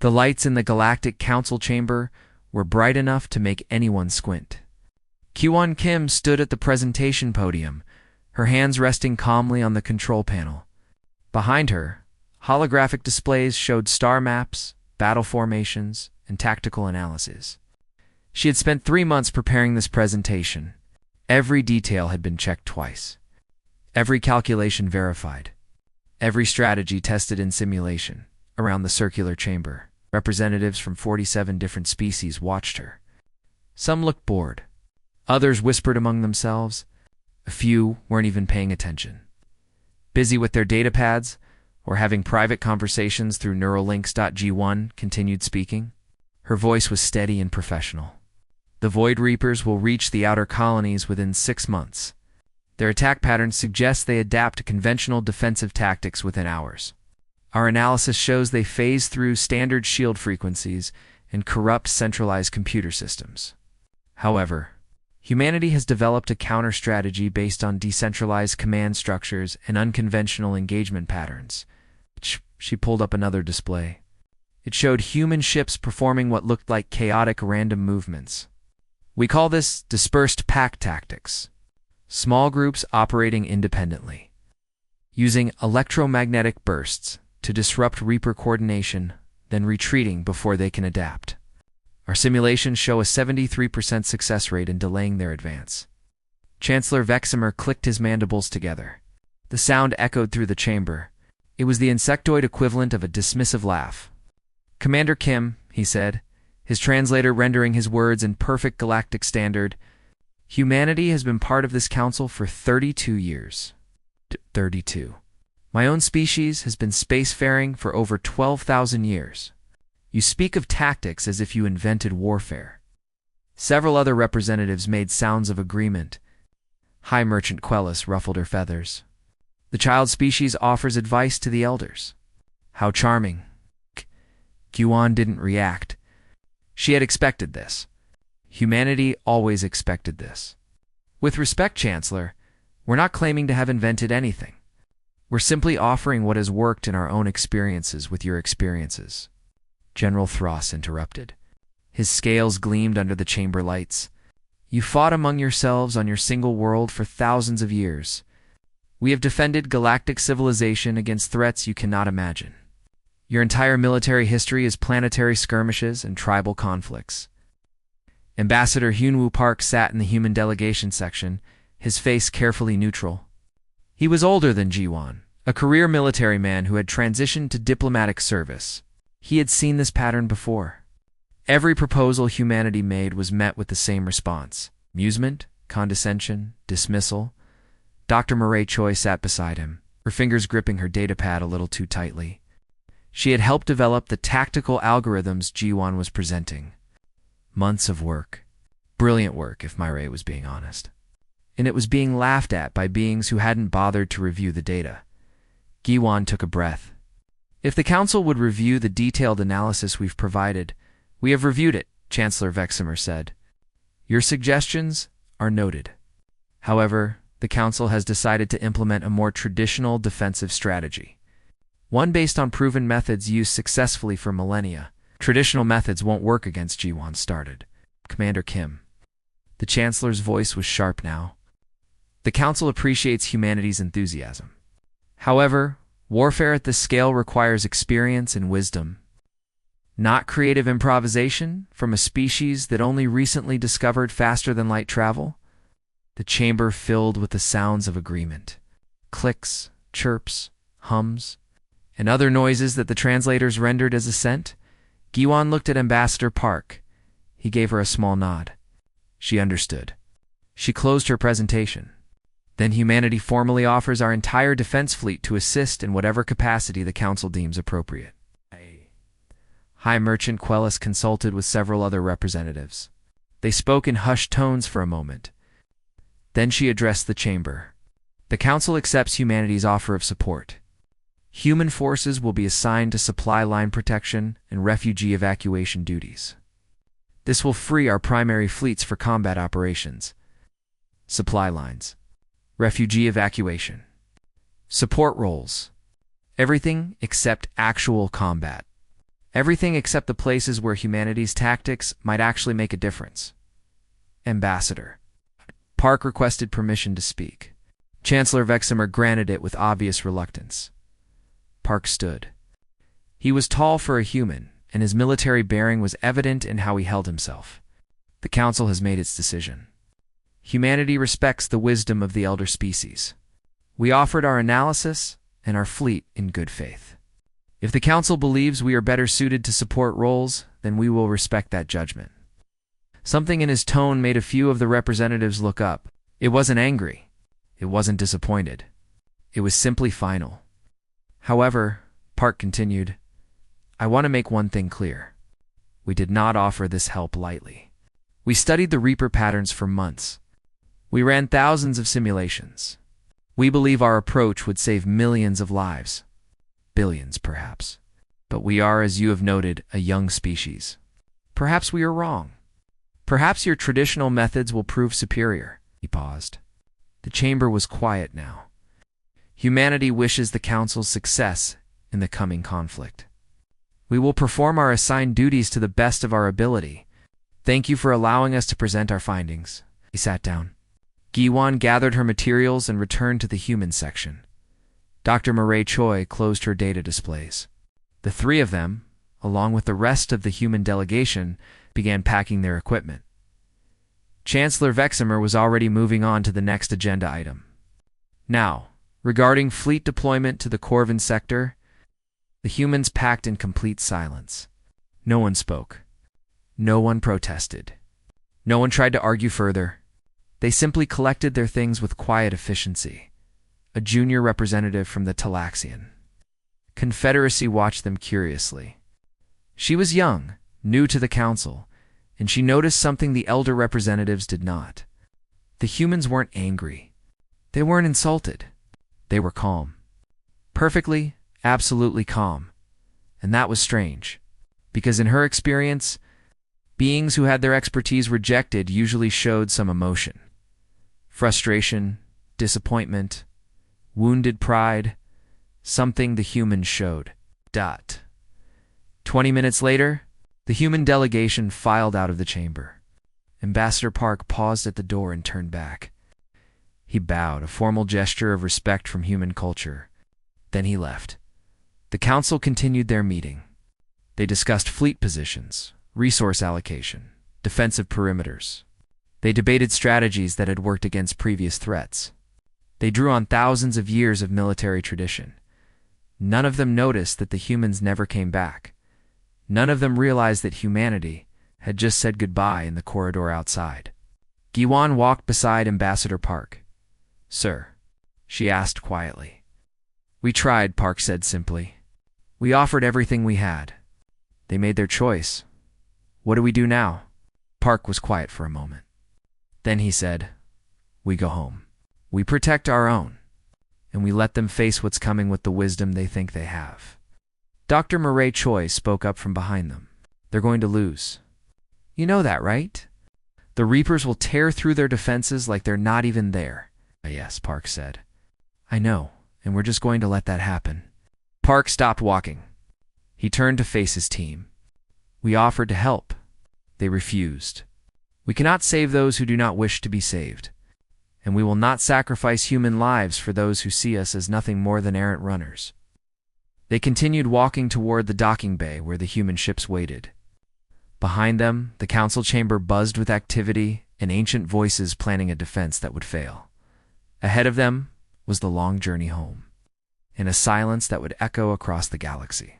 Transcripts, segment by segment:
The lights in the Galactic Council chamber were bright enough to make anyone squint. Kwon Kim stood at the presentation podium, her hands resting calmly on the control panel. Behind her, holographic displays showed star maps, battle formations, and tactical analyses. She had spent 3 months preparing this presentation. Every detail had been checked twice. Every calculation verified. Every strategy tested in simulation. Around the circular chamber, representatives from 47 different species watched her. Some looked bored. Others whispered among themselves. A few weren't even paying attention. Busy with their datapads or having private conversations through Neuralinks.G1 continued speaking. Her voice was steady and professional. The Void Reapers will reach the outer colonies within 6 months. Their attack patterns suggest they adapt to conventional defensive tactics within hours. Our analysis shows they phase through standard shield frequencies and corrupt centralized computer systems. However, humanity has developed a counter-strategy based on decentralized command structures and unconventional engagement patterns. She pulled up another display. It showed human ships performing what looked like chaotic random movements. We call this dispersed pack tactics. Small groups operating independently, using electromagnetic bursts to disrupt Reaper coordination, then retreating before they can adapt. Our simulations show a 73% success rate in delaying their advance. Chancellor Veximer clicked his mandibles together. The sound echoed through the chamber. It was the insectoid equivalent of a dismissive laugh. "Commander Kim," he said, his translator rendering his words in perfect galactic standard, "humanity has been part of this council for 32 years. 32. My own species has been spacefaring for over 12,000 years. You speak of tactics as if you invented warfare." Several other representatives made sounds of agreement. High Merchant Quellis ruffled her feathers. "The child species offers advice to the elders." How charming. Kwon didn't react. She had expected this. Humanity always expected this. "With respect, Chancellor, we're not claiming to have invented anything. We're simply offering what has worked in our own experiences with your experiences." General Thross interrupted. His scales gleamed under the chamber lights. "You fought among yourselves on your single world for thousands of years. We have defended galactic civilization against threats you cannot imagine. Your entire military history is planetary skirmishes and tribal conflicts." Ambassador Hyunwoo Park sat in the human delegation section, his face carefully neutral. He was older than Ji-won, a career military man who had transitioned to diplomatic service. He had seen this pattern before. Every proposal humanity made was met with the same response: amusement, condescension, dismissal. Dr. Murray Choi sat beside him, her fingers gripping her datapad a little too tightly. She had helped develop the tactical algorithms Ji-won was presenting. Months of work. Brilliant work, if Murray was being honest. And it was being laughed at by beings who hadn't bothered to review the data. Gi-won took a breath. "If the Council would review the detailed analysis we've provided, we have reviewed it," Chancellor Veximer said. "Your suggestions are noted. However, the Council has decided to implement a more traditional defensive strategy. One based on proven methods used successfully for millennia. Traditional methods won't work against Ji-won started. Commander Kim." The Chancellor's voice was sharp now. "The Council appreciates humanity's enthusiasm. However, warfare at this scale requires experience and wisdom, not creative improvisation from a species that only recently discovered faster-than-light travel." The chamber filled with the sounds of agreement. Clicks, chirps, hums, and other noises that the translators rendered as assent. Gi-won looked at Ambassador Park. He gave her a small nod. She understood. She closed her presentation. "Then humanity formally offers our entire defense fleet to assist in whatever capacity the Council deems appropriate." High Merchant Quellis consulted with several other representatives. They spoke in hushed tones for a moment. Then she addressed the chamber. "The Council accepts humanity's offer of support. Human forces will be assigned to supply line protection and refugee evacuation duties. This will free our primary fleets for combat operations. Supply lines. Refugee evacuation. Support roles. Everything except actual combat. Everything except the places where humanity's tactics might actually make a difference. Ambassador. Park requested permission to speak. Chancellor Vexamer granted it with obvious reluctance. Park stood. He was tall for a human, and his military bearing was evident in how he held himself. The Council has made its decision. Humanity respects the wisdom of the elder species. We offered our analysis and our fleet in good faith. If the Council believes we are better suited to support roles, then we will respect that judgment. Something in his tone made a few of the representatives look up. It wasn't angry. It wasn't disappointed. It was simply final. However, Park continued, I want to make one thing clear. We did not offer this help lightly. We studied the Reaper patterns for months. We ran thousands of simulations. We believe our approach would save millions of lives. Billions, perhaps. But we are, as you have noted, a young species. Perhaps we are wrong. Perhaps your traditional methods will prove superior. He paused. The chamber was quiet now. Humanity wishes the Council's success in the coming conflict. We will perform our assigned duties to the best of our ability. Thank you for allowing us to present our findings. He sat down. Giwan gathered her materials and returned to the human section. Dr. Murray Choi closed her data displays. The three of them, along with the rest of the human delegation, began packing their equipment. Chancellor Vexamer was already moving on to the next agenda item. Now, regarding fleet deployment to the Corvin sector, the humans packed in complete silence. No one spoke. No one protested. No one tried to argue further. They simply collected their things with quiet efficiency. A junior representative from the Talaxian Confederacy watched them curiously. She was young, new to the Council, and she noticed something the elder representatives did not. The humans weren't angry. They weren't insulted. They were calm. Perfectly, absolutely calm. And that was strange, because in her experience, beings who had their expertise rejected usually showed some emotion. Frustration, disappointment, wounded pride, something the humans showed. 20 minutes later, the human delegation filed out of the chamber. Ambassador Park paused at the door and turned back. He bowed, a formal gesture of respect from human culture. Then he left. The Council continued their meeting. They discussed fleet positions, resource allocation, defensive perimeters. They debated strategies that had worked against previous threats. They drew on thousands of years of military tradition. None of them noticed that the humans never came back. None of them realized that humanity had just said goodbye in the corridor outside. Giwan walked beside Ambassador Park. Sir, she asked quietly. We tried, Park said simply. We offered everything we had. They made their choice. What do we do now? Park was quiet for a moment. Then he said, we go home. We protect our own, and we let them face what's coming with the wisdom they think they have. Dr. Murray Choi spoke up from behind them. They're going to lose. You know that, right? The Reapers will tear through their defenses like they're not even there. Yes, Park said. I know, and we're just going to let that happen. Park stopped walking. He turned to face his team. We offered to help. They refused. We cannot save those who do not wish to be saved, and we will not sacrifice human lives for those who see us as nothing more than errant runners. They continued walking toward the docking bay where the human ships waited. Behind them, the council chamber buzzed with activity and ancient voices planning a defense that would fail. Ahead of them was the long journey home, in a silence that would echo across the galaxy.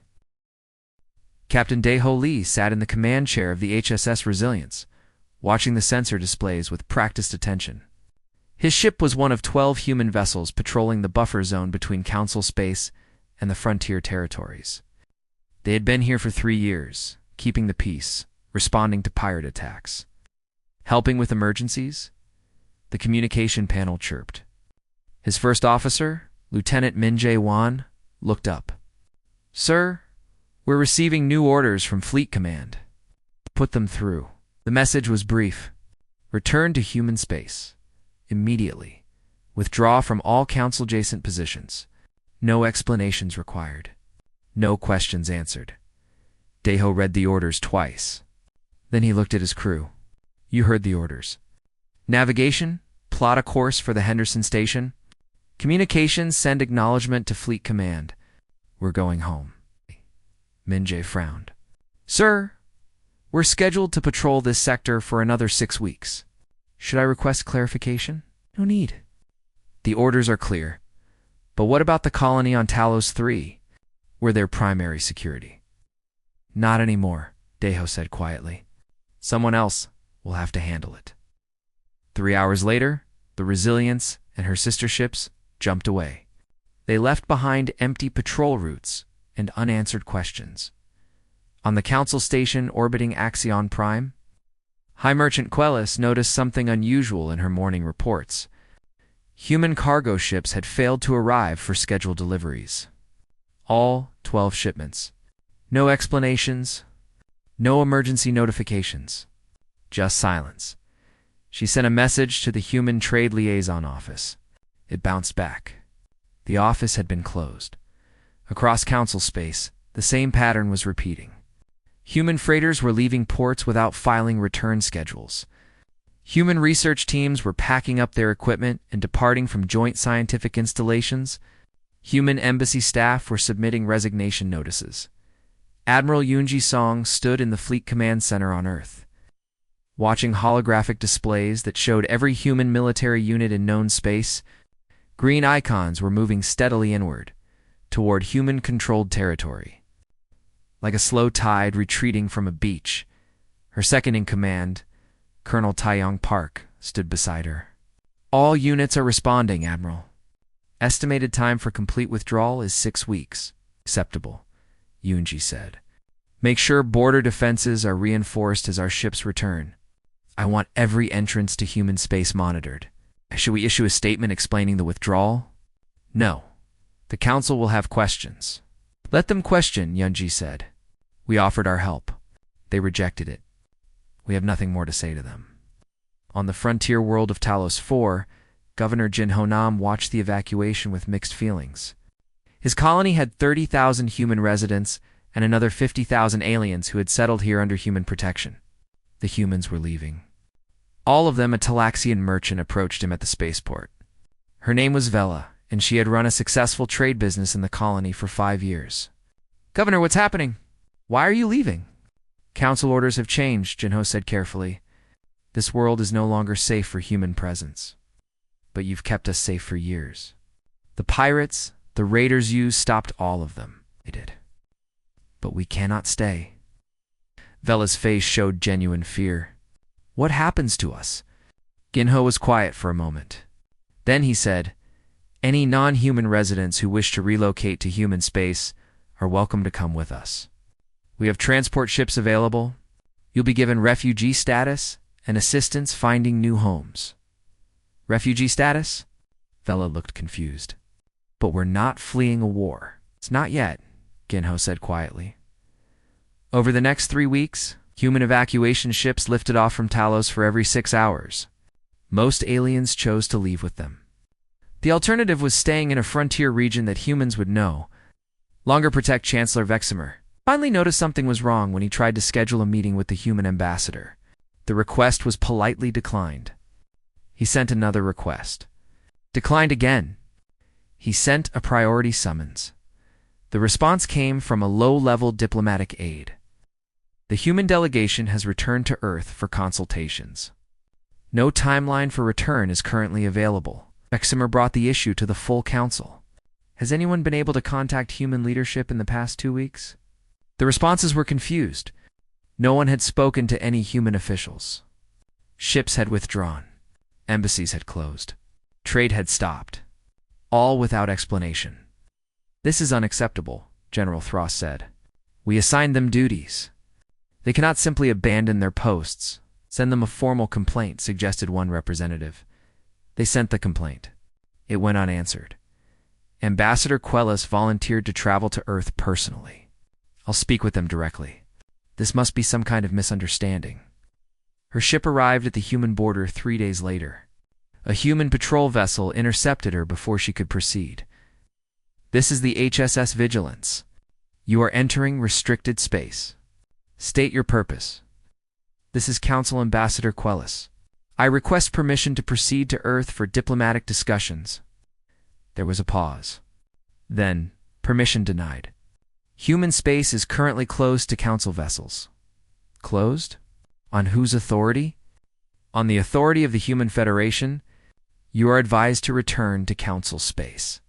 Captain Daeho Lee sat in the command chair of the HSS Resilience, watching the sensor displays with practiced attention. His ship was one of 12 human vessels patrolling the buffer zone between Council space and the frontier territories. They had been here for 3 years, keeping the peace, responding to pirate attacks. Helping with emergencies? The communication panel chirped. His first officer, Lieutenant Min Jae-won, looked up. Sir, we're receiving new orders from Fleet Command. Put them through. The message was brief. Return to human space. Immediately. Withdraw from all Council-adjacent positions. No explanations required. No questions answered. Deho read the orders twice. Then he looked at his crew. You heard the orders. Navigation, plot a course for the Henderson Station. Communications, send acknowledgement to Fleet Command. We're going home. Minjay frowned. Sir, we're scheduled to patrol this sector for another 6 weeks. Should I request clarification? No need. The orders are clear. But what about the colony on Talos 3? We're their primary security. Not anymore, Deho said quietly. Someone else will have to handle it. 3 hours later, the Resilience and her sister ships jumped away. They left behind empty patrol routes and unanswered questions. On the Council Station orbiting Axion Prime, High Merchant Quellis noticed something unusual in her morning reports. Human cargo ships had failed to arrive for scheduled deliveries. All 12 shipments. No explanations, no emergency notifications, just silence. She sent a message to the Human Trade Liaison Office. It bounced back. The office had been closed. Across Council space, the same pattern was repeating. Human freighters were leaving ports without filing return schedules. Human research teams were packing up their equipment and departing from joint scientific installations. Human embassy staff were submitting resignation notices. Admiral Yoonji Song stood in the Fleet Command Center on Earth, watching holographic displays that showed every human military unit in known space. Green icons were moving steadily inward, toward human-controlled territory. Like a slow tide retreating from a beach, her second-in-command, Colonel Taeyong Park, stood beside her. All units are responding, Admiral. Estimated time for complete withdrawal is 6 weeks. Acceptable, Yoonji said. Make sure border defenses are reinforced as our ships return. I want every entrance to human space monitored. Should we issue a statement explaining the withdrawal? No. The Council will have questions. Let them question, Yoonji said. We offered our help. They rejected it. We have nothing more to say to them. On the frontier world of Talos 4, Governor Jin Honam watched the evacuation with mixed feelings. His colony had 30,000 human residents and another 50,000 aliens who had settled here under human protection. The humans were leaving. All of them, a Talaxian merchant, approached him at the spaceport. Her name was Vela, and she had run a successful trade business in the colony for 5 years. Governor, what's happening? Why are you leaving? Council orders have changed, Jinho said carefully. This world is no longer safe for human presence. But you've kept us safe for years. The pirates, the raiders you stopped all of them. They did. But we cannot stay. Vela's face showed genuine fear. What happens to us? Ginho was quiet for a moment. Then he said, any non-human residents who wish to relocate to human space are welcome to come with us. We have transport ships available. You'll be given refugee status and assistance finding new homes. Refugee status? Vela looked confused. But we're not fleeing a war. It's not yet, Ginho said quietly. Over the next 3 weeks, human evacuation ships lifted off from Talos for every 6 hours. Most aliens chose to leave with them. The alternative was staying in a frontier region that humans would know. Longer Protect Chancellor Veximer finally noticed something was wrong when he tried to schedule a meeting with the human ambassador. The request was politely declined. He sent another request. Declined again. He sent a priority summons. The response came from a low-level diplomatic aide. The human delegation has returned to Earth for consultations. No timeline for return is currently available. Veximer brought the issue to the full council. Has anyone been able to contact human leadership in the past 2 weeks? The responses were confused. No one had spoken to any human officials. Ships had withdrawn. Embassies had closed. Trade had stopped. All without explanation. This is unacceptable, General Thross said. We assigned them duties. They cannot simply abandon their posts. Send them a formal complaint, suggested one representative. They sent the complaint. It went unanswered. Ambassador Quellis volunteered to travel to Earth personally. I'll speak with them directly. This must be some kind of misunderstanding. Her ship arrived at the human border 3 days later. A human patrol vessel intercepted her before she could proceed. This is the HSS Vigilance. You are entering restricted space. State your purpose. This is Council Ambassador Quellis. I request permission to proceed to Earth for diplomatic discussions. There was a pause. Then, permission denied. Human space is currently closed to Council vessels. Closed? On whose authority? On the authority of the Human Federation. You are advised to return to Council space.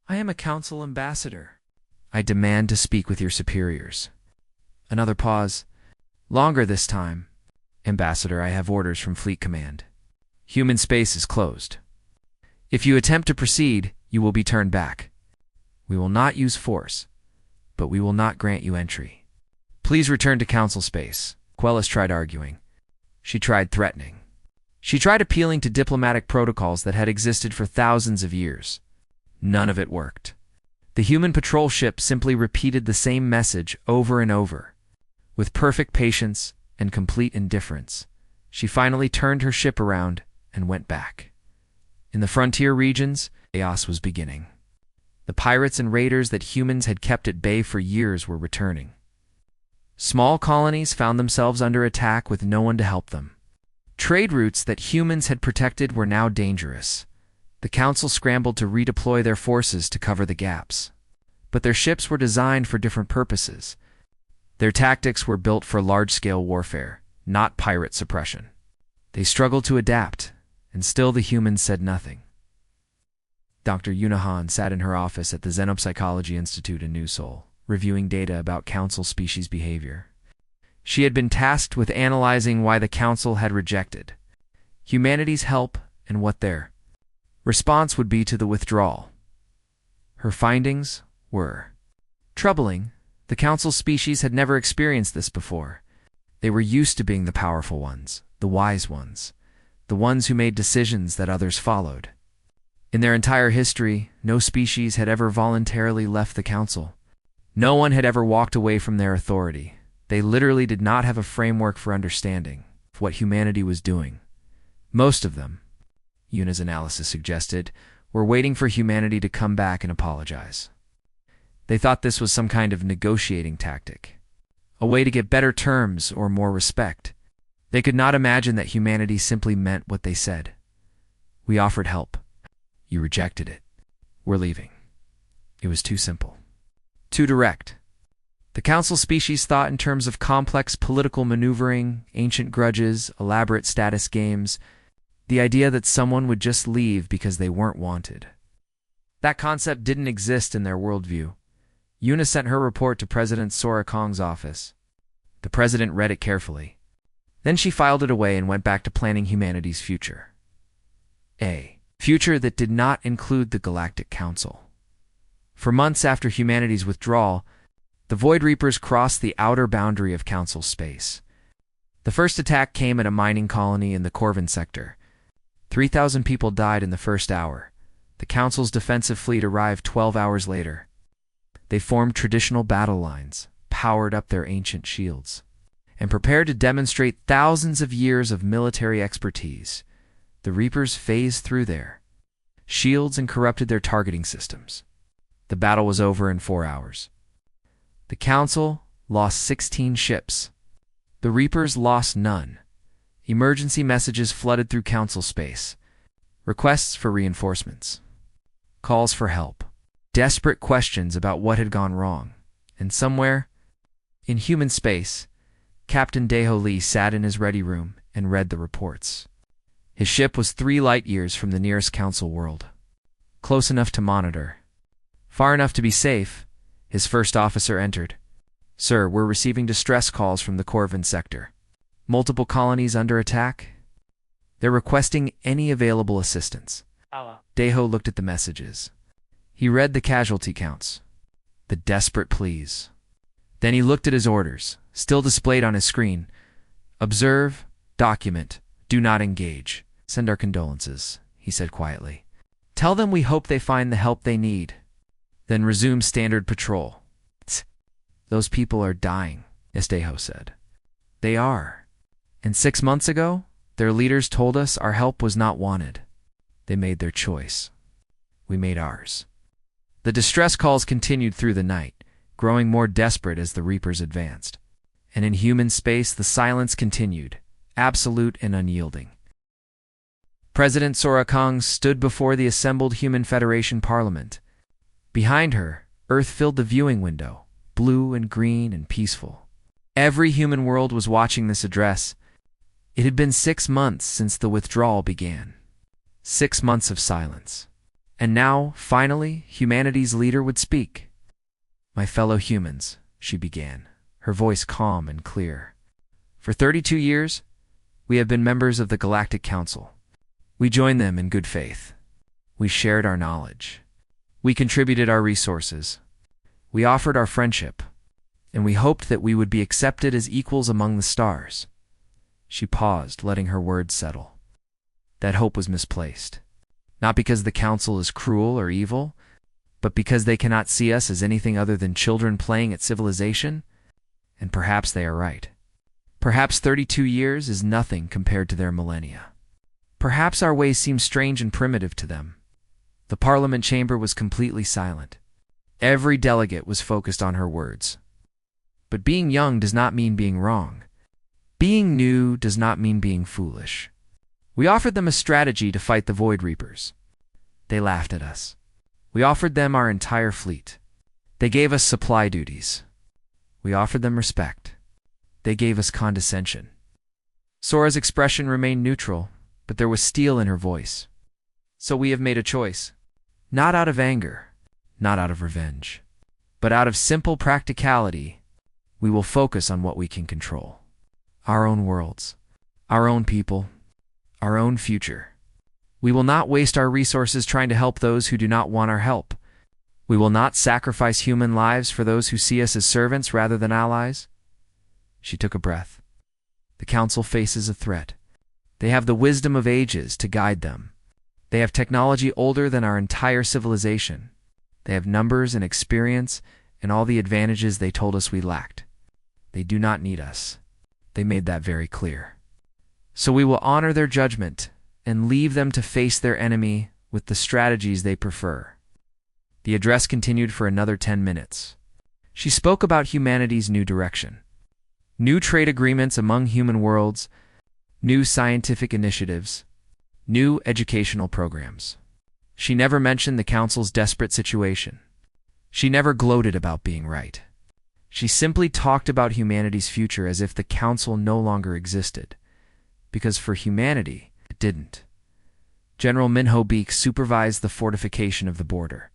I am a Council Ambassador. I demand to speak with your superiors. Another pause. Longer this time. Ambassador, I have orders from Fleet Command. Human space is closed. If you attempt to proceed, you will be turned back. We will not use force, but we will not grant you entry. Please return to Council space. Quellis tried arguing. She tried threatening. She tried appealing to diplomatic protocols that had existed for thousands of years. None of it worked. The human patrol ship simply repeated the same message over and over. With perfect patience and complete indifference, she finally turned her ship around and went back. In the frontier regions, chaos was beginning. The pirates and raiders that humans had kept at bay for years were returning. Small colonies found themselves under attack with no one to help them. Trade routes that humans had protected were now dangerous. The Council scrambled to redeploy their forces to cover the gaps. But their ships were designed for different purposes. Their tactics were built for large-scale warfare, not pirate suppression. They struggled to adapt, and still the humans said nothing. Dr. Yunahan sat in her office at the Xenopsychology Institute in New Seoul, reviewing data about Council species behavior. She had been tasked with analyzing why the Council had rejected humanity's help and what their response would be to the withdrawal. Her findings were troubling. The Council species had never experienced this before. They were used to being the powerful ones, the wise ones, the ones who made decisions that others followed. In their entire history, no species had ever voluntarily left the Council. No one had ever walked away from their authority. They literally did not have a framework for understanding what humanity was doing. Most of them, Yuna's analysis suggested, were waiting for humanity to come back and apologize. They thought this was some kind of negotiating tactic, a way to get better terms or more respect. They could not imagine that humanity simply meant what they said. We offered help. You rejected it. We're leaving. It was too simple. Too direct. The Council species thought in terms of complex political maneuvering, ancient grudges, elaborate status games, the idea that someone would just leave because they weren't wanted. That concept didn't exist in their worldview. Yuna sent her report to President Sora Kong's office. The president read it carefully. Then she filed it away and went back to planning humanity's future. A future that did not include the Galactic Council. For months after humanity's withdrawal, the Void Reapers crossed the outer boundary of Council space. The first attack came at a mining colony in the Corvin sector. 3,000 people died in the first hour. The Council's defensive fleet arrived 12 hours later. They formed traditional battle lines, powered up their ancient shields, and prepared to demonstrate thousands of years of military expertise. The Reapers phased through their shields and corrupted their targeting systems. The battle was over in 4 hours. The Council lost 16 ships. The Reapers lost none. Emergency messages flooded through Council space. Requests for reinforcements. Calls for help. Desperate questions about what had gone wrong. And somewhere, in human space, Captain Daeho Lee sat in his ready room and read the reports. His ship was 3 light years from the nearest Council world. Close enough to monitor. Far enough to be safe. His first officer entered. Sir, we're receiving distress calls from the Corvin sector. Multiple colonies under attack. They're requesting any available assistance. Daeho looked at the messages. He read the casualty counts, the desperate pleas. Then he looked at his orders, still displayed on his screen. Observe, document, do not engage. Send our condolences, he said quietly. Tell them we hope they find the help they need. Then resume standard patrol. Those people are dying, Daeho said. They are. And 6 months ago, their leaders told us our help was not wanted. They made their choice. We made ours. The distress calls continued through the night, growing more desperate as the Reapers advanced. And in human space, the silence continued, absolute and unyielding. President Sora Kong stood before the assembled Human Federation Parliament. Behind her, Earth filled the viewing window, blue and green and peaceful. Every human world was watching this address. It had been 6 months since the withdrawal began. 6 months of silence. And now, finally, humanity's leader would speak. "My fellow humans," she began, her voice calm and clear. "For 32 years, we have been members of the Galactic Council. We joined them in good faith. We shared our knowledge. We contributed our resources. We offered our friendship. And we hoped that we would be accepted as equals among the stars." She paused, letting her words settle. That hope was misplaced. Not because the Council is cruel or evil, but because they cannot see us as anything other than children playing at civilization. And perhaps they are right. Perhaps 32 years is nothing compared to their millennia. Perhaps our ways seem strange and primitive to them. The Parliament chamber was completely silent. Every delegate was focused on her words. But being young does not mean being wrong. Being new does not mean being foolish. We offered them a strategy to fight the Void Reapers. They laughed at us. We offered them our entire fleet. They gave us supply duties. We offered them respect. They gave us condescension. Sora's expression remained neutral, but there was steel in her voice. So we have made a choice. Not out of anger, not out of revenge, but out of simple practicality. We will focus on what we can control. Our own worlds, our own people, our own future. We will not waste our resources trying to help those who do not want our help. We will not sacrifice human lives for those who see us as servants rather than allies. She took a breath. The Council faces a threat. They have the wisdom of ages to guide them. They have technology older than our entire civilization. They have numbers and experience and all the advantages they told us we lacked. They do not need us. They made that very clear. So we will honor their judgment and leave them to face their enemy with the strategies they prefer. The address continued for another 10 minutes. She spoke about humanity's new direction. New trade agreements among human worlds, new scientific initiatives, new educational programs. She never mentioned the Council's desperate situation. She never gloated about being right. She simply talked about humanity's future as if the Council no longer existed, because for humanity, it didn't. General Minho Beek supervised the fortification of the border.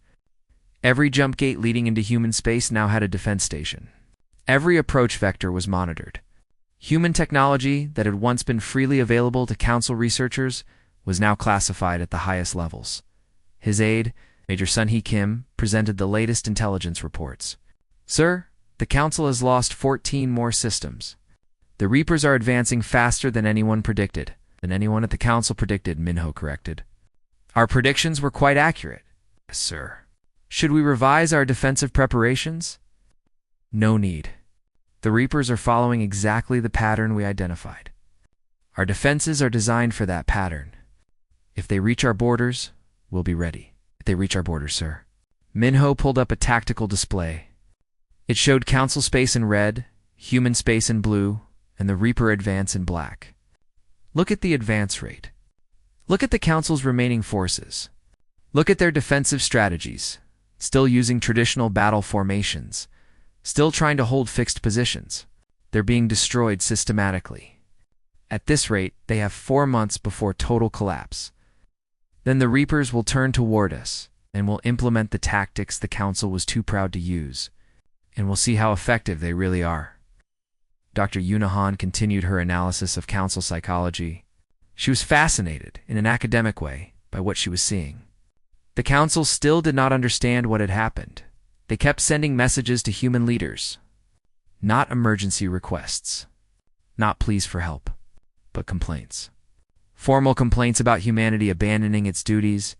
Every jump gate leading into human space now had a defense station. Every approach vector was monitored. Human technology that had once been freely available to Council researchers was now classified at the highest levels. His aide, Major Sun-hee Kim, presented the latest intelligence reports. "Sir, the Council has lost 14 more systems. The Reapers are advancing faster than anyone predicted." "Than anyone at the Council predicted," Minho corrected. "Our predictions were quite accurate." "Yes, sir." "Should we revise our defensive preparations?" "No need. The Reapers are following exactly the pattern we identified. Our defenses are designed for that pattern. If they reach our borders, we'll be ready." "If they reach our borders, sir." Minho pulled up a tactical display. It showed Council space in red, human space in blue, and the Reaper advance in black. "Look at the advance rate. Look at the Council's remaining forces. Look at their defensive strategies, still using traditional battle formations, still trying to hold fixed positions. They're being destroyed systematically. At this rate, they have 4 months before total collapse. Then the Reapers will turn toward us and will implement the tactics the Council was too proud to use, and we'll see how effective they really are." Dr. Yunahan continued her analysis of Council psychology. She was fascinated, in an academic way, by what she was seeing. The Council still did not understand what had happened. They kept sending messages to human leaders. Not emergency requests. Not pleas for help, but complaints. Formal complaints about humanity abandoning its duties.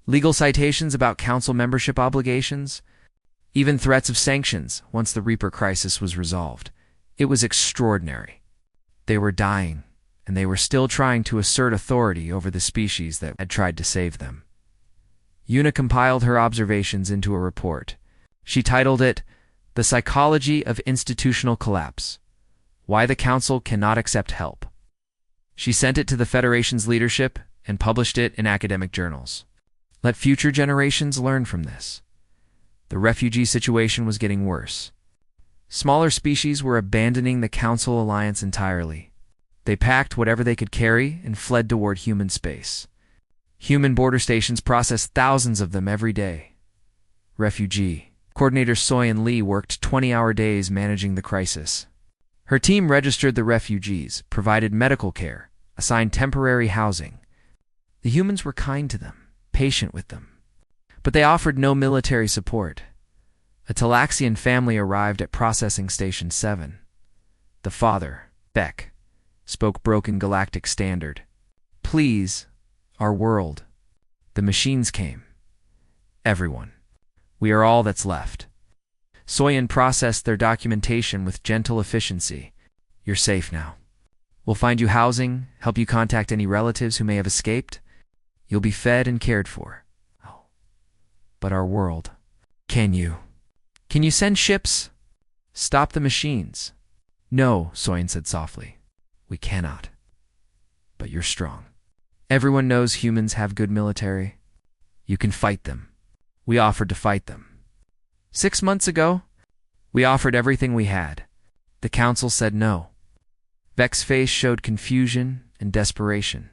Legal citations about Council membership obligations. Even threats of sanctions once the Reaper crisis was resolved. It was extraordinary. They were dying, and they were still trying to assert authority over the species that had tried to save them. Yuna compiled her observations into a report. She titled it, "The Psychology of Institutional Collapse." Why the Council cannot accept help. She sent it to the Federation's leadership and published it in academic journals. Let future generations learn from this. The refugee situation was getting worse. Smaller species were abandoning the Council alliance entirely. They packed whatever they could carry and fled toward human space. Human border stations processed thousands of them every day. Refugee Coordinator Soy-In Lee worked 20-hour days managing the crisis. Her team registered the refugees, provided medical care, assigned temporary housing. The humans were kind to them, patient with them. But they offered no military support. A Talaxian family arrived at Processing Station 7. The father, Beck, spoke broken Galactic Standard. Please, our world. The machines came. Everyone. We are all that's left. Soy-In processed their documentation with gentle efficiency. You're safe now. We'll find you housing, help you contact any relatives who may have escaped. You'll be fed and cared for. Oh. But our world. Can you send ships? Stop the machines. No, Soy-In said softly. We cannot. But you're strong. Everyone knows humans have good military. You can fight them. We offered to fight them. 6 months ago, we offered everything we had. The Council said no. Vec's face showed confusion and desperation.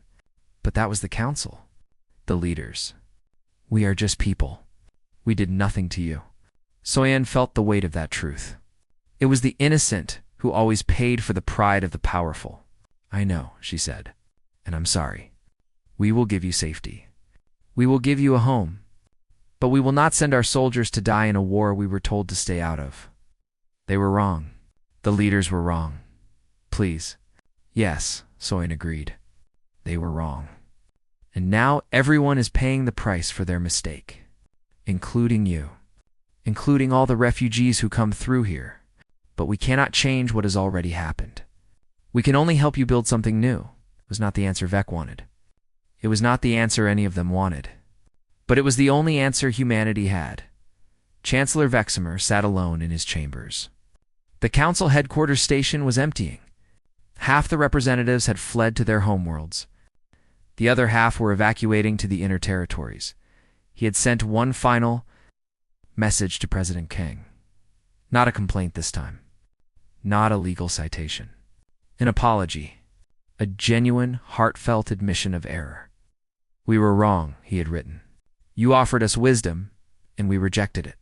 But that was the Council. The leaders. We are just people. We did nothing to you. Soy-In felt the weight of that truth. It was the innocent who always paid for the pride of the powerful. I know, she said, and I'm sorry. We will give you safety. We will give you a home. But we will not send our soldiers to die in a war we were told to stay out of. They were wrong. The leaders were wrong. Please. Yes, Soy-In agreed. They were wrong. And now everyone is paying the price for their mistake. Including you. Including all the refugees who come through here. But we cannot change what has already happened. We can only help you build something new. It was not the answer Vec wanted. It was not the answer any of them wanted. But it was the only answer humanity had. Chancellor Veximer sat alone in his chambers. The Council headquarters station was emptying. Half the representatives had fled to their homeworlds. The other half were evacuating to the inner territories. He had sent one final message to President Kang. Not a complaint this time. Not a legal citation. An apology. A genuine, heartfelt admission of error. We were wrong, he had written. You offered us wisdom, and we rejected it.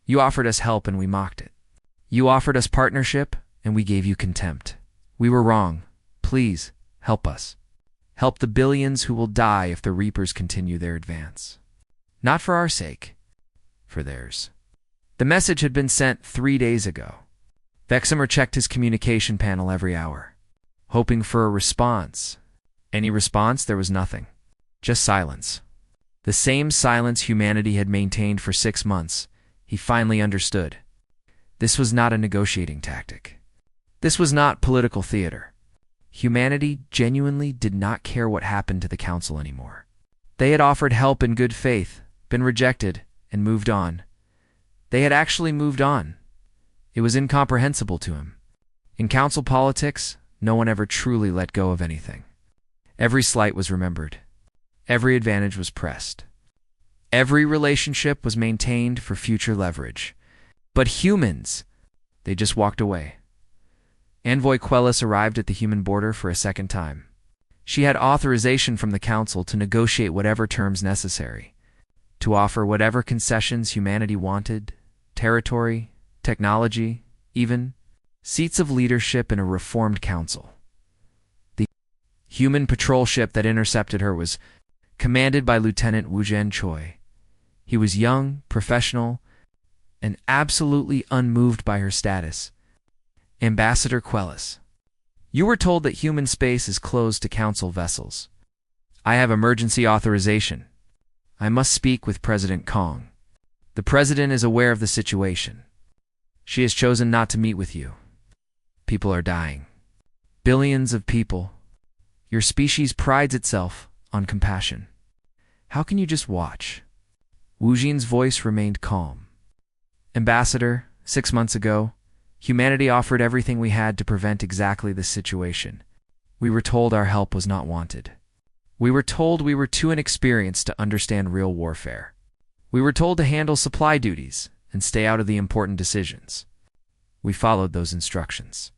You offered us help, and we mocked it. You offered us partnership, and we gave you contempt. We were wrong. Please, help us. Help the billions who will die if the Reapers continue their advance. Not for our sake, for theirs. The message had been sent 3 days ago. Veximer checked his communication panel every hour, hoping for a response. Any response, there was nothing. Just silence. The same silence humanity had maintained for 6 months. He finally understood. This was not a negotiating tactic. This was not political theater. Humanity genuinely did not care what happened to the Council anymore. They had offered help in good faith, been rejected, and moved on. They had actually moved on. It was incomprehensible to him. In Council politics, no one ever truly let go of anything. Every slight was remembered. Every advantage was pressed. Every relationship was maintained for future leverage. But humans, they just walked away. Envoy Quellis arrived at the human border for a second time. She had authorization from the Council to negotiate whatever terms necessary, to offer whatever concessions humanity wanted, territory, technology, even seats of leadership in a reformed council. The human patrol ship that intercepted her was commanded by Lieutenant Wuzhen Choi. He was young, professional, and absolutely unmoved by her status. Ambassador Quellis. You were told that human space is closed to Council vessels. I have emergency authorization. I must speak with President Kong. The President is aware of the situation. She has chosen not to meet with you. People are dying. Billions of people. Your species prides itself on compassion. How can you just watch? Wu Jin's voice remained calm. Ambassador, 6 months ago, Humanity offered everything we had to prevent exactly this situation. We were told our help was not wanted. We were told we were too inexperienced to understand real warfare. We were told to handle supply duties and stay out of the important decisions. We followed those instructions.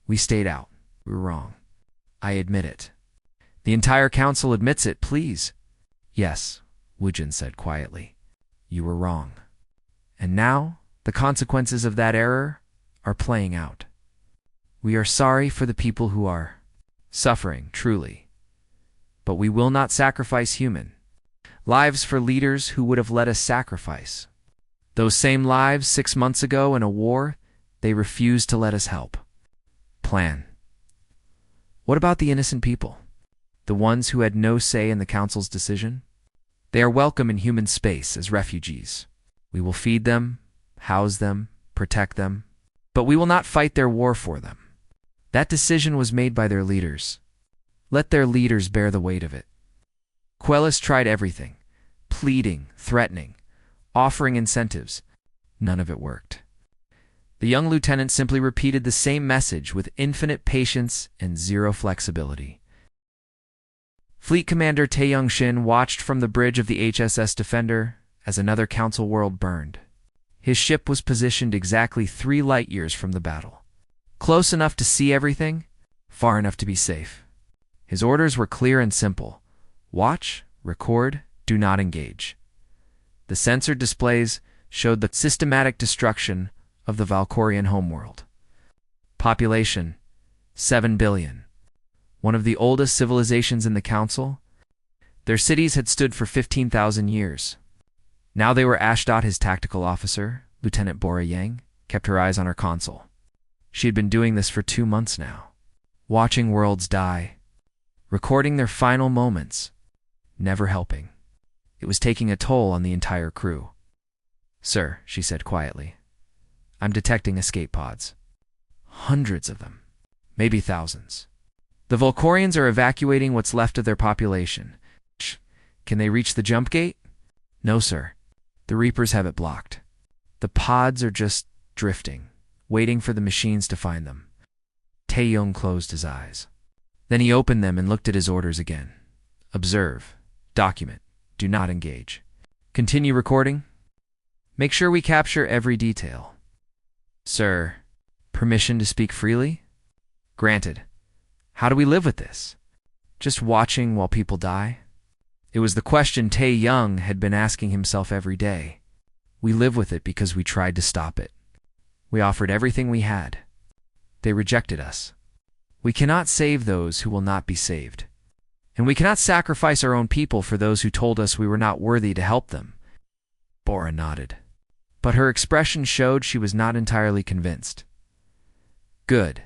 We stayed out. We were wrong. I admit it. The entire council admits it, please. Yes, Wujin said quietly. You were wrong. And now, the consequences of that error are playing out. We are sorry for the people who are suffering, truly. But we will not sacrifice human lives for leaders who would have let us sacrifice. Those same lives 6 months ago in a war, they refused to let us help. Plan. What about the innocent people? The ones who had no say in the council's decision? They are welcome in human space as refugees. We will feed them, house them, protect them, but we will not fight their war for them. That decision was made by their leaders. Let their leaders bear the weight of it. Quellis tried everything, pleading, threatening, offering incentives. None of it worked. The young lieutenant simply repeated the same message with infinite patience and zero flexibility. Fleet Commander Taeyong Shin watched from the bridge of the HSS Defender as another council world burned. His ship was positioned exactly 3 light-years from the battle. Close enough to see everything, far enough to be safe. His orders were clear and simple. Watch, record, do not engage. The censored displays showed the systematic destruction of the Valkorian homeworld. Population, 7 billion. One of the oldest civilizations in the council. Their cities had stood for 15,000 years. Now they were Ashdot. His tactical officer, Lieutenant Bora Yang, kept her eyes on her console. She had been doing this for 2 months now. Watching worlds die. Recording their final moments. Never helping. It was taking a toll on the entire crew. Sir, she said quietly, I'm detecting escape pods. Hundreds of them. Maybe thousands. The Volcorians are evacuating what's left of their population. Can they reach the jump gate? No, sir. The Reapers have it blocked. The pods are just drifting, waiting for the machines to find them. Taeyong closed his eyes. Then he opened them and looked at his orders again. Observe. Document. Do not engage. Continue recording. Make sure we capture every detail. Sir, permission to speak freely? Granted. How do we live with this? Just watching while people die? It was the question Taeyong had been asking himself every day. We live with it because we tried to stop it. We offered everything we had. They rejected us. We cannot save those who will not be saved. And we cannot sacrifice our own people for those who told us we were not worthy to help them. Bora nodded. But her expression showed she was not entirely convinced. Good.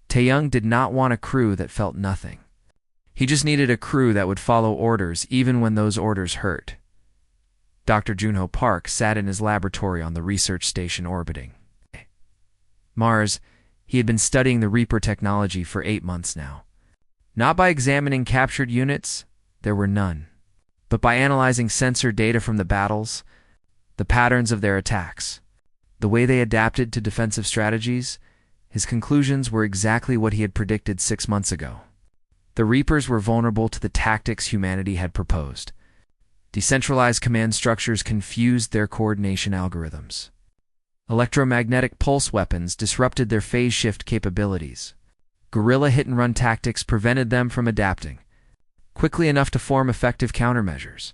Taeyong did not want a crew that felt nothing. He just needed a crew that would follow orders even when those orders hurt. Dr. Junho Park sat in his laboratory on the research station orbiting Mars. He had been studying the Reaper technology for 8 months now. Not by examining captured units, there were none, but by analyzing sensor data from the battles, the patterns of their attacks, the way they adapted to defensive strategies. His conclusions were exactly what he had predicted 6 months ago. The Reapers were vulnerable to the tactics humanity had proposed. Decentralized command structures confused their coordination algorithms. Electromagnetic pulse weapons disrupted their phase shift capabilities. Guerrilla hit-and-run tactics prevented them from adapting quickly enough to form effective countermeasures.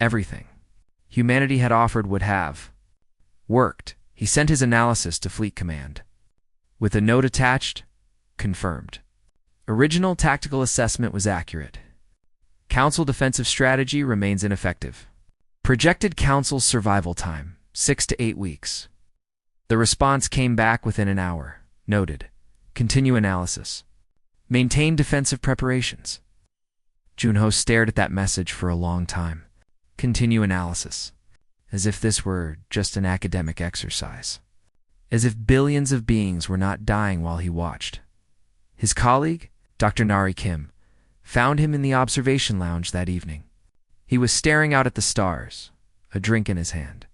Everything humanity had offered would have worked. He sent his analysis to Fleet Command. With a note attached, confirmed. Original tactical assessment was accurate. Council defensive strategy remains ineffective. Projected Council's survival time, 6 to 8 weeks. The response came back within an hour. Noted. Continue analysis. Maintain defensive preparations. Junho stared at that message for a long time. Continue analysis. As if this were just an academic exercise. As if billions of beings were not dying while he watched. His colleague, Dr. Nari Kim, found him in the observation lounge that evening. He was staring out at the stars, a drink in his hand.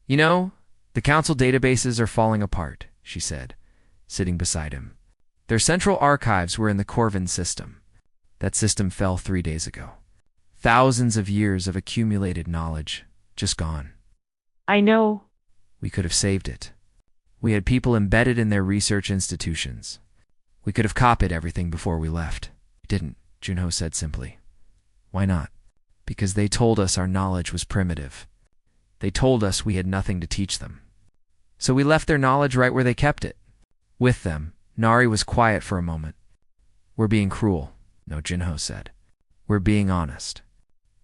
You know, The council databases are falling apart, she said, sitting beside him. Their central archives were in the Corvin system. That system fell 3 days ago. Thousands of years of accumulated knowledge, just gone. I know. We could have saved it. We had people embedded in their research institutions. We could have copied everything before we left. We didn't, Junho said simply. Why not? Because they told us our knowledge was primitive. They told us we had nothing to teach them. So we left their knowledge right where they kept it. With them, Nari was quiet for a moment. We're being cruel, no, Junho said. We're being honest.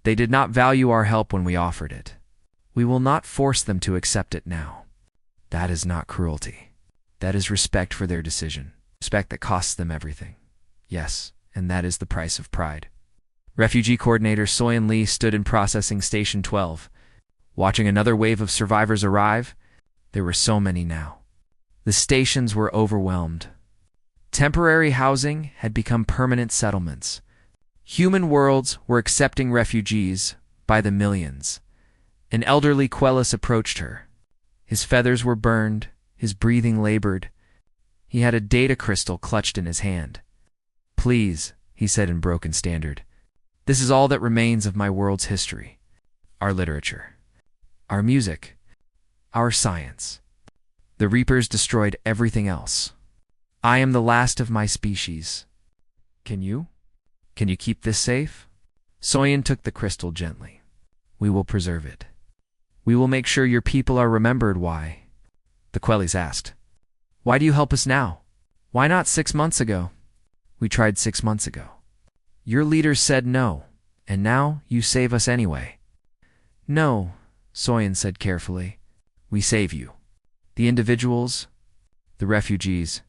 They did not value our help when we offered it. We will not force them to accept it now. That is not cruelty. That is respect for their decision. Respect that costs them everything. Yes, and that is the price of pride. Refugee Coordinator Soyeon Lee stood in Processing Station 12, watching another wave of survivors arrive. There were so many now. The stations were overwhelmed. Temporary housing had become permanent settlements. Human worlds were accepting refugees by the millions. An elderly Quellis approached her. His feathers were burned, his breathing labored. He had a data crystal clutched in his hand. Please, he said in broken standard. This is all that remains of my world's history. Our literature. Our music. Our science. The Reapers destroyed everything else. I am the last of my species. Can you? Can you keep this safe? Soyeon took the crystal gently. We will preserve it. We will make sure your people are remembered. Why? The Quellis asked. Why do you help us now? Why not 6 months ago? We tried 6 months ago. Your leaders said no, and now you save us anyway. No, Soyeon said carefully. We save you. The individuals, the refugees,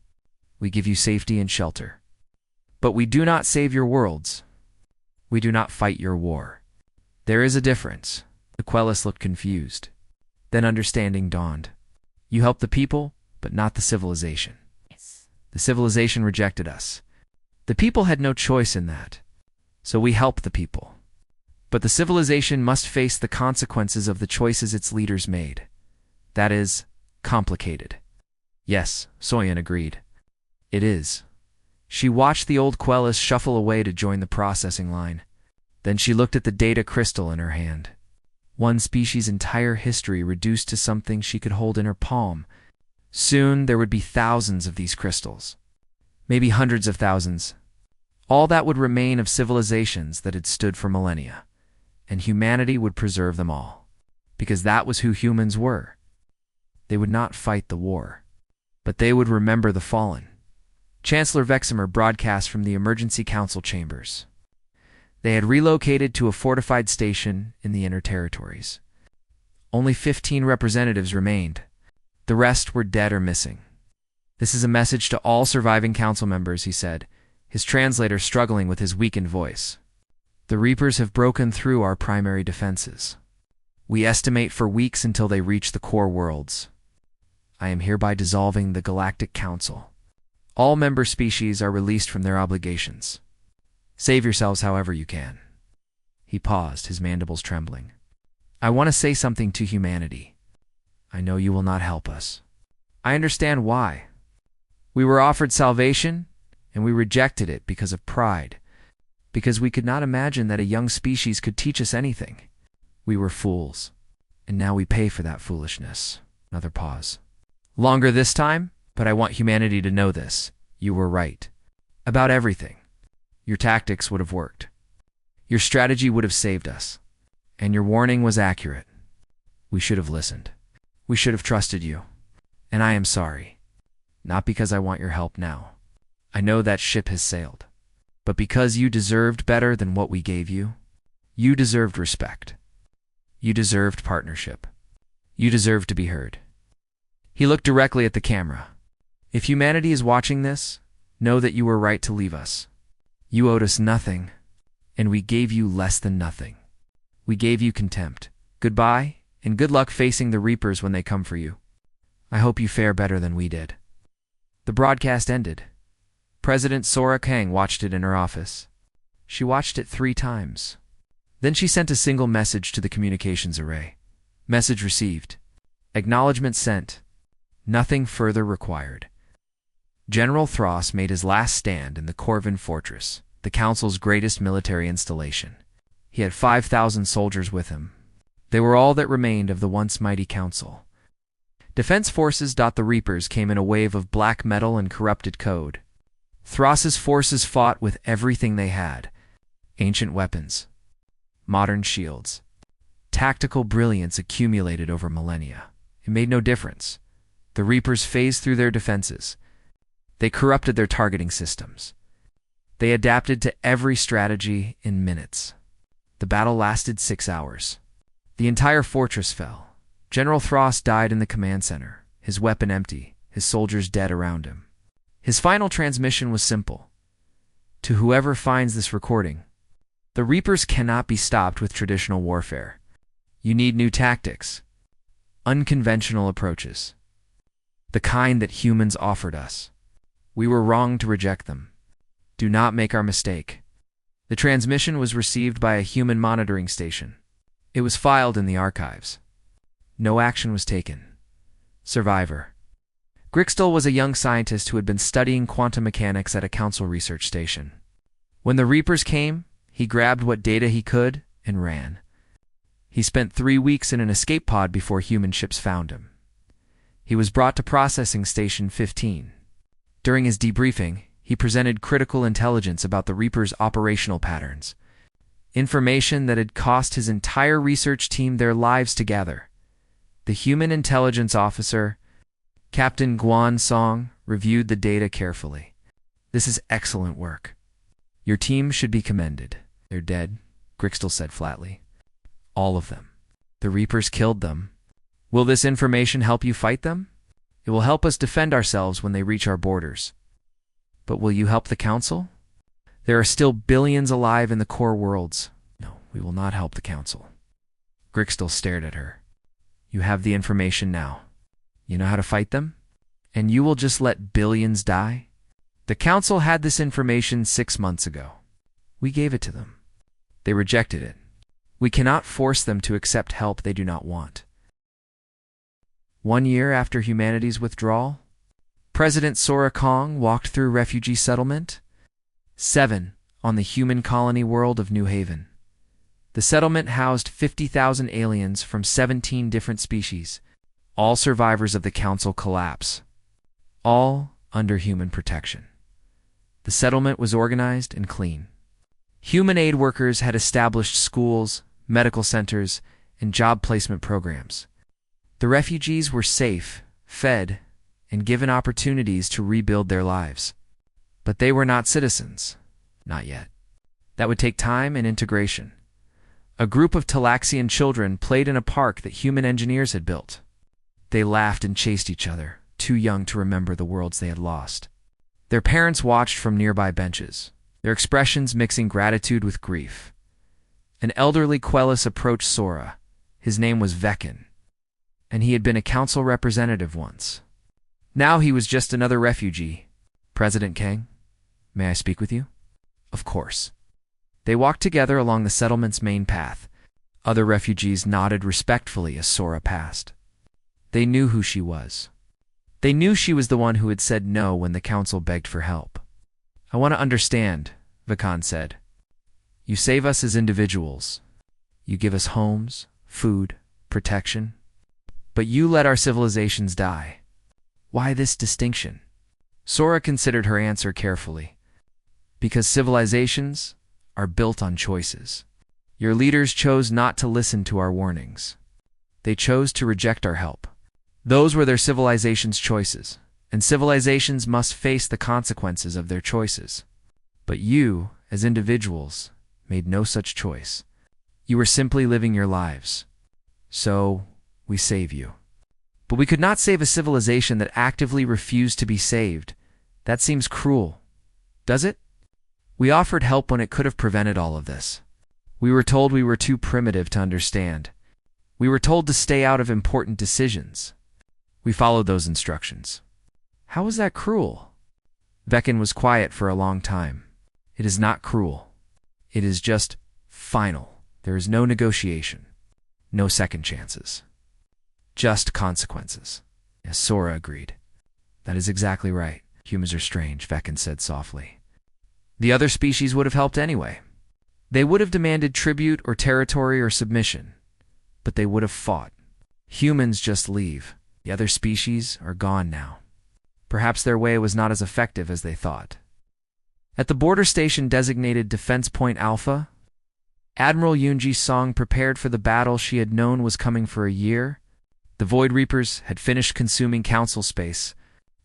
we give you safety and shelter. But we do not save your worlds. We do not fight your war. There is a difference. The Quellis looked confused. Then understanding dawned. You help the people, but not the civilization. Yes. The civilization rejected us. The people had no choice in that. So we help the people. But the civilization must face the consequences of the choices its leaders made. That is, complicated. Yes, Soyeon agreed. It is. She watched the old Quellis shuffle away to join the processing line. Then she looked at the data crystal in her hand. One species' entire history reduced to something she could hold in her palm. Soon there would be thousands of these crystals. Maybe hundreds of thousands. All that would remain of civilizations that had stood for millennia. And humanity would preserve them all. Because that was who humans were. They would not fight the war. But they would remember the fallen. Chancellor Veximer broadcast from the emergency council chambers. They had relocated to a fortified station in the inner territories. Only 15 representatives remained. The rest were dead or missing. This is a message to all surviving council members, he said, his translator struggling with his weakened voice. The Reapers have broken through our primary defenses. We estimate for weeks until they reach the core worlds. I am hereby dissolving the Galactic Council. All member species are released from their obligations. Save yourselves however you can. He paused, his mandibles trembling. I want to say something to humanity. I know you will not help us. I understand why. We were offered salvation, and we rejected it because of pride, because we could not imagine that a young species could teach us anything. We were fools, and now we pay for that foolishness. Another pause. Longer this time, but I want humanity to know this. You were right. About everything. Your tactics would have worked. Your strategy would have saved us. And your warning was accurate. We should have listened. We should have trusted you. And I am sorry. Not because I want your help now. I know that ship has sailed. But because you deserved better than what we gave you. You deserved respect. You deserved partnership. You deserved to be heard. He looked directly at the camera. If humanity is watching this, know that you were right to leave us. You owed us nothing, and we gave you less than nothing. We gave you contempt. Goodbye, and good luck facing the Reapers when they come for you. I hope you fare better than we did. The broadcast ended. President Sora Kang watched it in her office. She watched it 3 times. Then she sent a single message to the communications array. Message received. Acknowledgement sent. Nothing further required. General Thros made his last stand in the Corvin Fortress, the Council's greatest military installation. He had 5,000 soldiers with him. They were all that remained of the once mighty Council. Defense forces. The Reapers came in a wave of black metal and corrupted code. Thros's forces fought with everything they had: ancient weapons, modern shields, tactical brilliance accumulated over millennia. It made no difference. The Reapers phased through their defenses. They corrupted their targeting systems. They adapted to every strategy in minutes. The battle lasted 6 hours. The entire fortress fell. General Thros died in the command center, his weapon empty, his soldiers dead around him. His final transmission was simple: to whoever finds this recording, the Reapers cannot be stopped with traditional warfare. You need new tactics, unconventional approaches, the kind that humans offered us. We were wrong to reject them. Do not make our mistake. The transmission was received by a human monitoring station. It was filed in the archives. No action was taken. Survivor. Grixtel was a young scientist who had been studying quantum mechanics at a council research station. When the Reapers came, he grabbed what data he could and ran. He spent 3 weeks in an escape pod before human ships found him. He was brought to Processing Station 15. During his debriefing, he presented critical intelligence about the Reapers' operational patterns, information that had cost his entire research team their lives to gather. The human intelligence officer, Captain Guan Song, reviewed the data carefully. This is excellent work. Your team should be commended. They're dead, Grixtel said flatly. All of them. The Reapers killed them. Will this information help you fight them? It will help us defend ourselves when they reach our borders. But will you help the Council? There are still billions alive in the core worlds. No, we will not help the Council. Grixtel stared at her. You have the information now. You know how to fight them? And you will just let billions die? The Council had this information 6 months ago. We gave it to them. They rejected it. We cannot force them to accept help they do not want. 1 year after humanity's withdrawal, President Sora Kong walked through refugee settlement 7 on the human colony world of New Haven. The settlement housed 50,000 aliens from 17 different species, all survivors of the Council collapse, all under human protection. The settlement was organized and clean. Human aid workers had established schools, medical centers, and job placement programs. The refugees were safe, fed, and given opportunities to rebuild their lives. But they were not citizens. Not yet. That would take time and integration. A group of Talaxian children played in a park that human engineers had built. They laughed and chased each other, too young to remember the worlds they had lost. Their parents watched from nearby benches, their expressions mixing gratitude with grief. An elderly Quellis approached Sora. His name was Vekin, and he had been a council representative once. Now he was just another refugee. President Kang, may I speak with you? Of course. They walked together along the settlement's main path. Other refugees nodded respectfully as Sora passed. They knew who she was. They knew she was the one who had said no when the council begged for help. I want to understand, Vakan said. You save us as individuals. You give us homes, food, protection. But you let our civilizations die. Why this distinction? Sora considered her answer carefully. Because civilizations are built on choices. Your leaders chose not to listen to our warnings. They chose to reject our help. Those were their civilization's choices, and civilizations must face the consequences of their choices. But you, as individuals, made no such choice. You were simply living your lives. So, we save you. But we could not save a civilization that actively refused to be saved. That seems cruel. Does it? We offered help when it could have prevented all of this. We were told we were too primitive to understand. We were told to stay out of important decisions. We followed those instructions. How was that cruel? Vekin was quiet for a long time. It is not cruel. It is just final. There is no negotiation. No second chances. Just consequences. Yes, Sora agreed. That is exactly right. Humans are strange, Veckan said softly. The other species would have helped anyway. They would have demanded tribute or territory or submission, but they would have fought. Humans just leave. The other species are gone now. Perhaps their way was not as effective as they thought. At the border station designated Defense Point Alpha, Admiral Yunji Song prepared for the battle she had known was coming for a year. The Void Reapers had finished consuming Council space.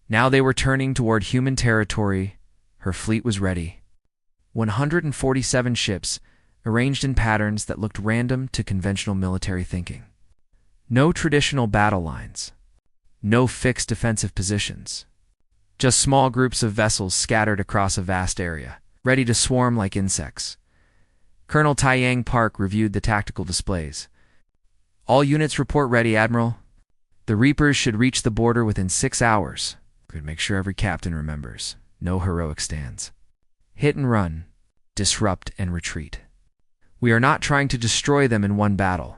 Now they were turning toward human territory. Her fleet was ready. 147 ships, arranged in patterns that looked random to conventional military thinking. No traditional battle lines. No fixed defensive positions. Just small groups of vessels scattered across a vast area, ready to swarm like insects. Colonel Taiyang Park reviewed the tactical displays. All units report ready, Admiral. The Reapers should reach the border within 6 hours. Good, make sure every captain remembers. No heroic stands. Hit and run. Disrupt and retreat. We are not trying to destroy them in one battle.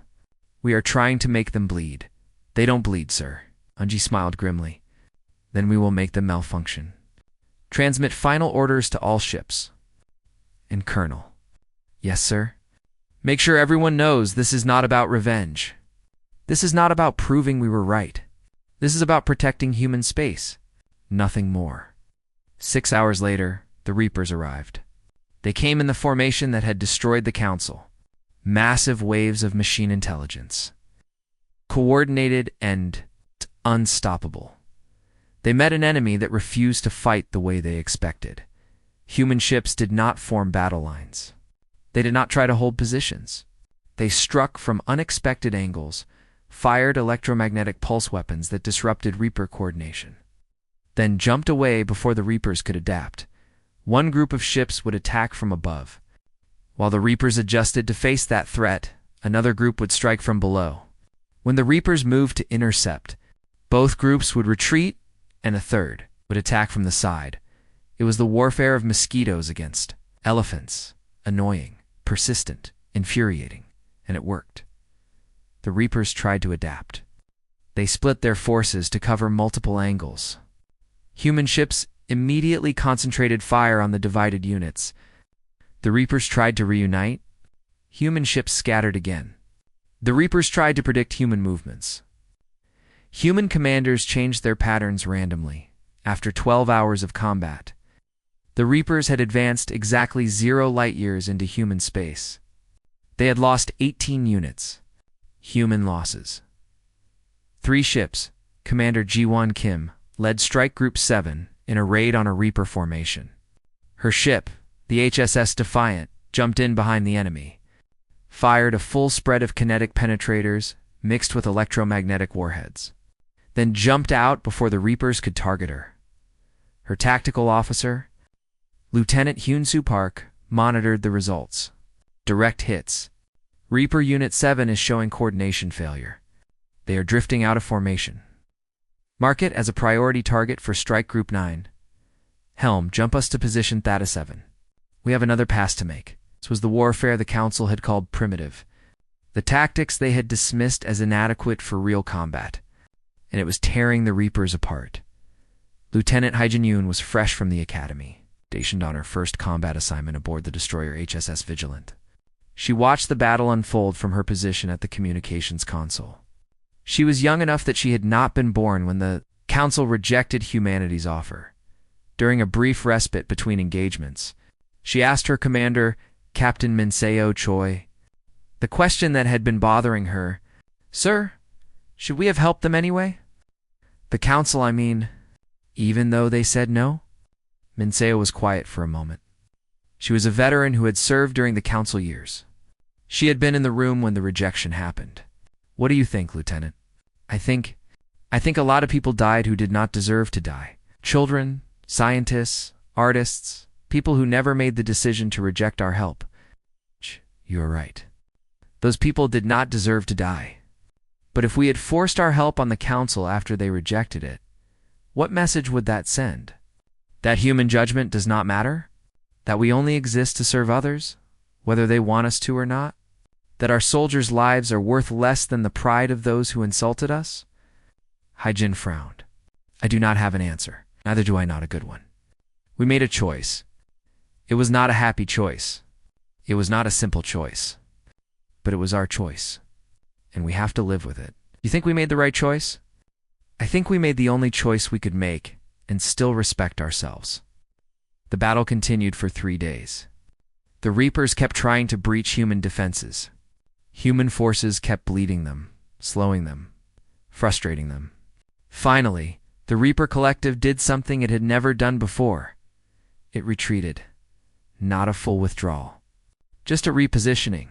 We are trying to make them bleed. They don't bleed, sir. Unji smiled grimly. Then we will make them malfunction. Transmit final orders to all ships. And Colonel. Yes, sir. Make sure everyone knows this is not about revenge. This is not about proving we were right. This is about protecting human space. Nothing more. 6 hours later, the Reapers arrived. They came in the formation that had destroyed the Council. Massive waves of machine intelligence. Coordinated and unstoppable. They met an enemy that refused to fight the way they expected. Human ships did not form battle lines. They did not try to hold positions. They struck from unexpected angles, fired electromagnetic pulse weapons that disrupted Reaper coordination, then jumped away before the Reapers could adapt. One group of ships would attack from above. While the Reapers adjusted to face that threat, another group would strike from below. When the Reapers moved to intercept, both groups would retreat, and a third would attack from the side. It was the warfare of mosquitoes against elephants. Annoying, persistent, infuriating, and it worked. The Reapers tried to adapt. They split their forces to cover multiple angles. Human ships immediately concentrated fire on the divided units. The Reapers tried to reunite. Human ships scattered again. The Reapers tried to predict human movements. Human commanders changed their patterns randomly. After 12 hours of combat, the Reapers had advanced exactly 0 light-years into human space. They had lost 18 units. Human losses. 3 ships, Commander Ji-won Kim, led Strike Group 7 in a raid on a Reaper formation. Her ship, the HSS Defiant, jumped in behind the enemy, fired a full spread of kinetic penetrators mixed with electromagnetic warheads, then jumped out before the Reapers could target her. Her tactical officer, Lieutenant Hyun-Soo Park, monitored the results. Direct hits. Reaper Unit 7 is showing coordination failure. They are drifting out of formation. Mark it as a priority target for Strike Group 9. Helm, jump us to position Theta 7. We have another pass to make. This was the warfare the Council had called primitive. The tactics they had dismissed as inadequate for real combat. And it was tearing the Reapers apart. Lieutenant Haijin-yoon was fresh from the academy, stationed on her first combat assignment aboard the destroyer HSS Vigilant. She watched the battle unfold from her position at the communications console. She was young enough that she had not been born when the Council rejected humanity's offer. During a brief respite between engagements, she asked her commander, Captain Minseo Choi, the question that had been bothering her, "Sir, should we have helped them anyway? The Council, I mean, even though they said no?" Minseo was quiet for a moment. She was a veteran who had served during the Council years. She had been in the room when the rejection happened. "What do you think, Lieutenant?" I think a lot of people died who did not deserve to die. Children, scientists, artists, people who never made the decision to reject our help." "You are right. Those people did not deserve to die. But if we had forced our help on the Council after they rejected it, what message would that send? That human judgment does not matter? That we only exist to serve others, whether they want us to or not?" That our soldiers' lives are worth less than the pride of those who insulted us? Haijin frowned. I do not have an answer. Neither do I, not a good one. We made a choice. It was not a happy choice. It was not a simple choice. But it was our choice. And we have to live with it. You think we made the right choice? I think we made the only choice we could make and still respect ourselves. The battle continued for 3 days. The Reapers kept trying to breach human defenses. Human forces kept bleeding them, slowing them, frustrating them. Finally, the Reaper Collective did something it had never done before. It retreated. Not a full withdrawal. Just a repositioning.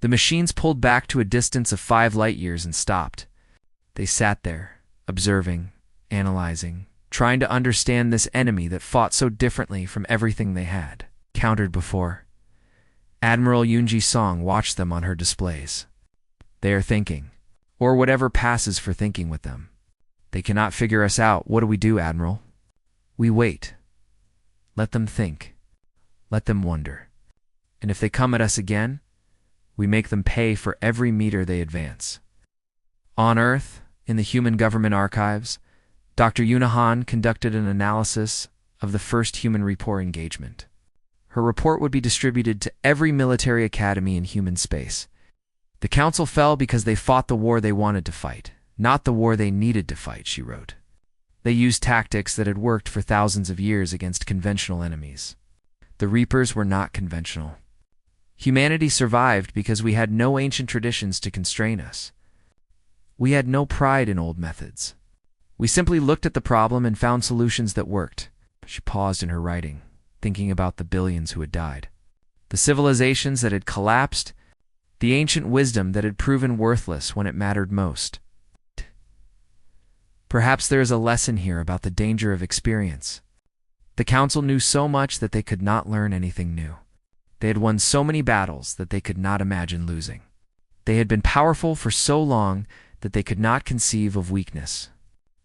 The machines pulled back to a distance of 5 light-years and stopped. They sat there, observing, analyzing, trying to understand this enemy that fought so differently from everything they had countered before. Admiral Yunji Song watched them on her displays. They are thinking, or whatever passes for thinking with them. They cannot figure us out. What do we do, Admiral? We wait. Let them think. Let them wonder. And if they come at us again, we make them pay for every meter they advance. On Earth, in the Human Government Archives, Dr. Yunahan conducted an analysis of the first human rapport engagement. Her report would be distributed to every military academy in human space. The council fell because they fought the war they wanted to fight, not the war they needed to fight, she wrote. They used tactics that had worked for thousands of years against conventional enemies. The Reapers were not conventional. Humanity survived because we had no ancient traditions to constrain us. We had no pride in old methods. We simply looked at the problem and found solutions that worked. She paused in her writing, thinking about the billions who had died. The civilizations that had collapsed, the ancient wisdom that had proven worthless when it mattered most. Perhaps there is a lesson here about the danger of experience. The council knew so much that they could not learn anything new. They had won so many battles that they could not imagine losing. They had been powerful for so long that they could not conceive of weakness.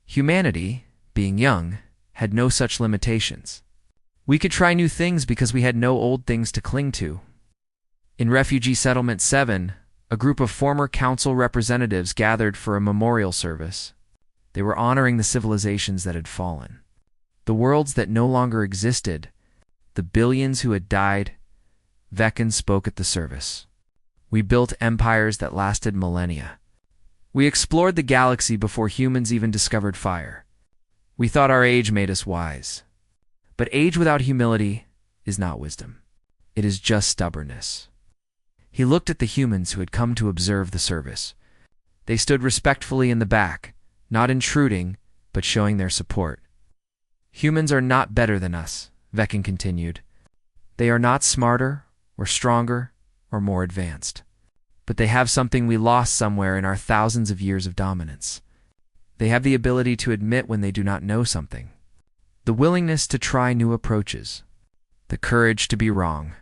Humanity, being young, had no such limitations. We could try new things because we had no old things to cling to. In Refugee Settlement 7, a group of former council representatives gathered for a memorial service. They were honoring the civilizations that had fallen, the worlds that no longer existed, the billions who had died. Veckan spoke at the service. We built empires that lasted millennia. We explored the galaxy before humans even discovered fire. We thought our age made us wise. But age without humility is not wisdom. It is just stubbornness. He looked at the humans who had come to observe the service. They stood respectfully in the back, not intruding, but showing their support. Humans are not better than us, Veckan continued. They are not smarter, or stronger, or more advanced. But they have something we lost somewhere in our thousands of years of dominance. They have the ability to admit when they do not know something. The willingness to try new approaches. The courage to be wrong.